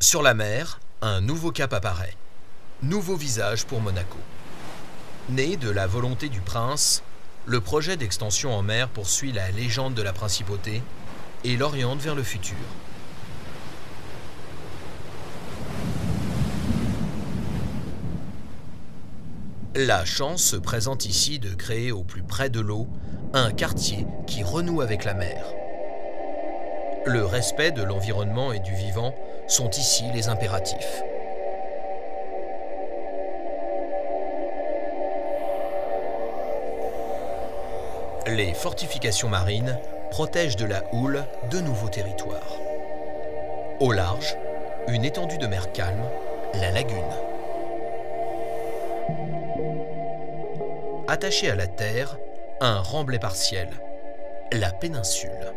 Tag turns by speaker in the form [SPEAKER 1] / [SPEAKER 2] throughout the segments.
[SPEAKER 1] Sur la mer, un nouveau cap apparaît. Nouveau visage pour Monaco. Né de la volonté du prince, le projet d'extension en mer poursuit la légende de la principauté et l'oriente vers le futur. La chance se présente ici de créer au plus près de l'eau un quartier qui renoue avec la mer. Le respect de l'environnement et du vivant sont ici les impératifs. Les fortifications marines protègent de la houle de nouveaux territoires. Au large, une étendue de mer calme, la lagune. Attaché à la terre, un remblai partiel, la péninsule.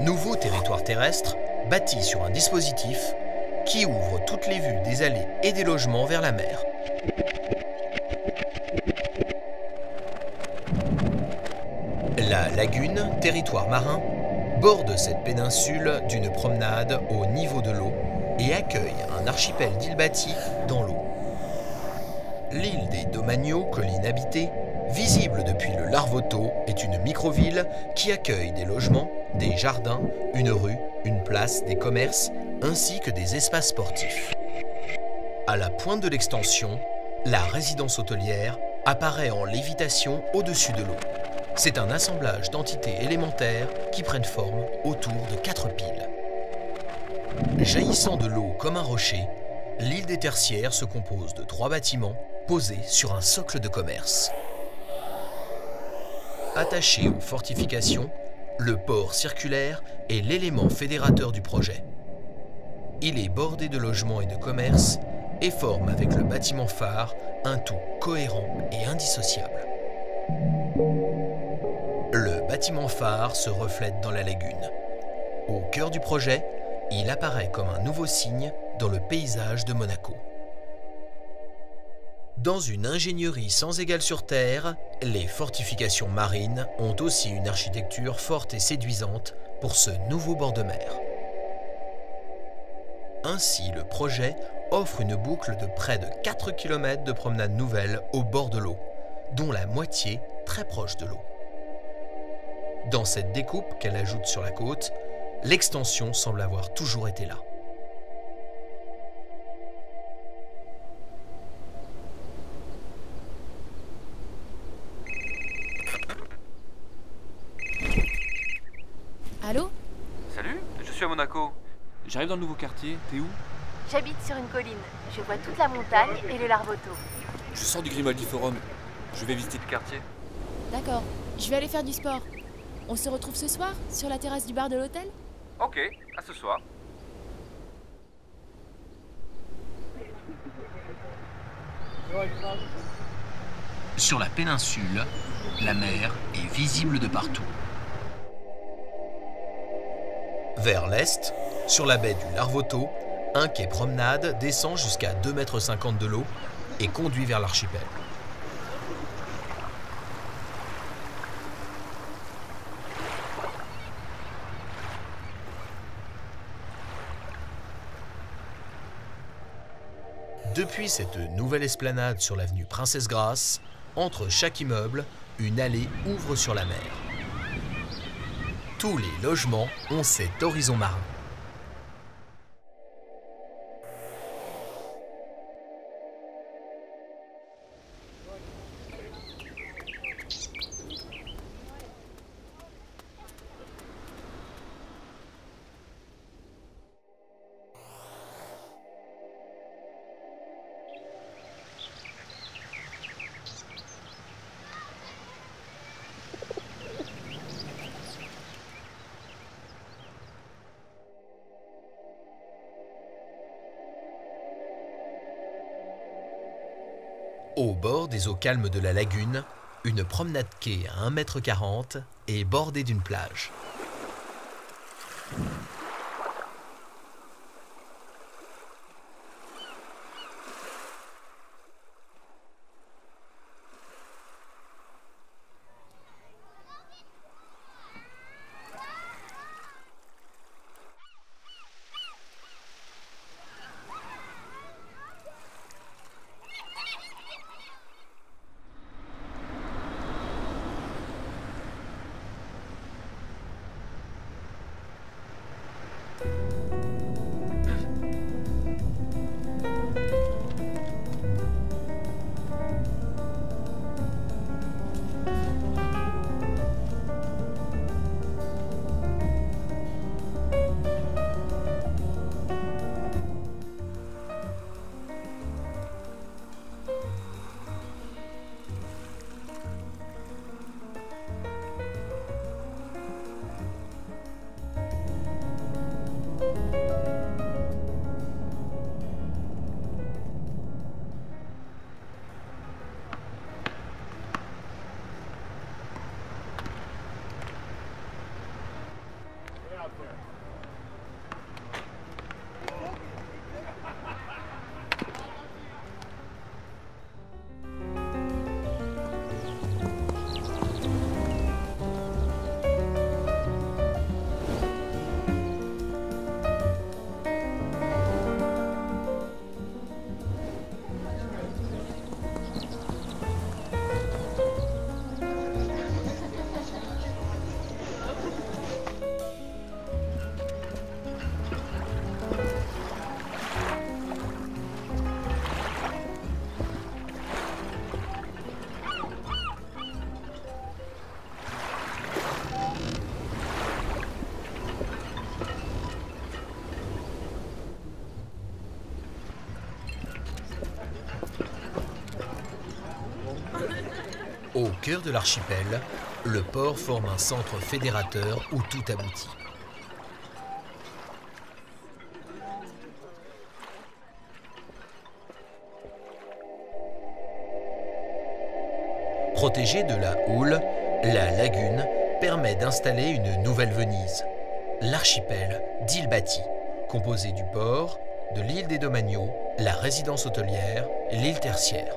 [SPEAKER 1] Nouveau territoire terrestre bâti sur un dispositif qui ouvre toutes les vues des allées et des logements vers la mer. La lagune, territoire marin, borde cette péninsule d'une promenade au niveau de l'eau et accueille un archipel d'îles bâties dans l'eau. L'île des Domagno, colline habitée, visible depuis le Larvotto, est une micro-ville qui accueille des logements, des jardins, une rue, une place, des commerces, ainsi que des espaces sportifs. À la pointe de l'extension, la résidence hôtelière apparaît en lévitation au-dessus de l'eau. C'est un assemblage d'entités élémentaires qui prennent forme autour de 4 piles. Jaillissant de l'eau comme un rocher, l'île des Tertiaires se compose de 3 bâtiments posés sur un socle de commerce. Attaché aux fortifications, le port circulaire est l'élément fédérateur du projet. Il est bordé de logements et de commerces et forme avec le bâtiment phare un tout cohérent et indissociable. Le bâtiment phare se reflète dans la lagune. Au cœur du projet, il apparaît comme un nouveau signe dans le paysage de Monaco. Dans une ingénierie sans égale sur Terre, les fortifications marines ont aussi une architecture forte et séduisante pour ce nouveau bord de mer. Ainsi, le projet offre une boucle de près de 4 km de promenades nouvelles au bord de l'eau, dont la moitié très proche de l'eau. Dans cette découpe qu'elle ajoute sur la côte, l'extension semble avoir toujours été là.
[SPEAKER 2] Allô?
[SPEAKER 3] Salut, je suis à Monaco. J'arrive dans le nouveau quartier, t'es où?
[SPEAKER 4] J'habite sur une colline. Je vois toute la montagne et le Larvotto.
[SPEAKER 3] Je sors du Grimaldi Forum. Je vais visiter le quartier.
[SPEAKER 2] D'accord, je vais aller faire du sport. On se retrouve ce soir, sur la terrasse du bar de l'hôtel?
[SPEAKER 3] Ok, à ce soir.
[SPEAKER 1] Sur la péninsule, la mer est visible de partout. Vers l'est, sur la baie du Larvotto, un quai promenade descend jusqu'à 2,50 m de l'eau et conduit vers l'archipel. Depuis cette nouvelle esplanade sur l'avenue Princesse Grasse, entre chaque immeuble, une allée ouvre sur la mer. Tous les logements ont cet horizon marin. Au bord des eaux calmes de la lagune, une promenade quai à 1,40 m est bordée d'une plage. Au cœur de l'archipel, le port forme un centre fédérateur où tout aboutit. Protégée de la houle, la lagune permet d'installer une nouvelle Venise, l'archipel d'îles bâties, composé du port, de l'île des Domaniaux, la résidence hôtelière et l'île tertiaire.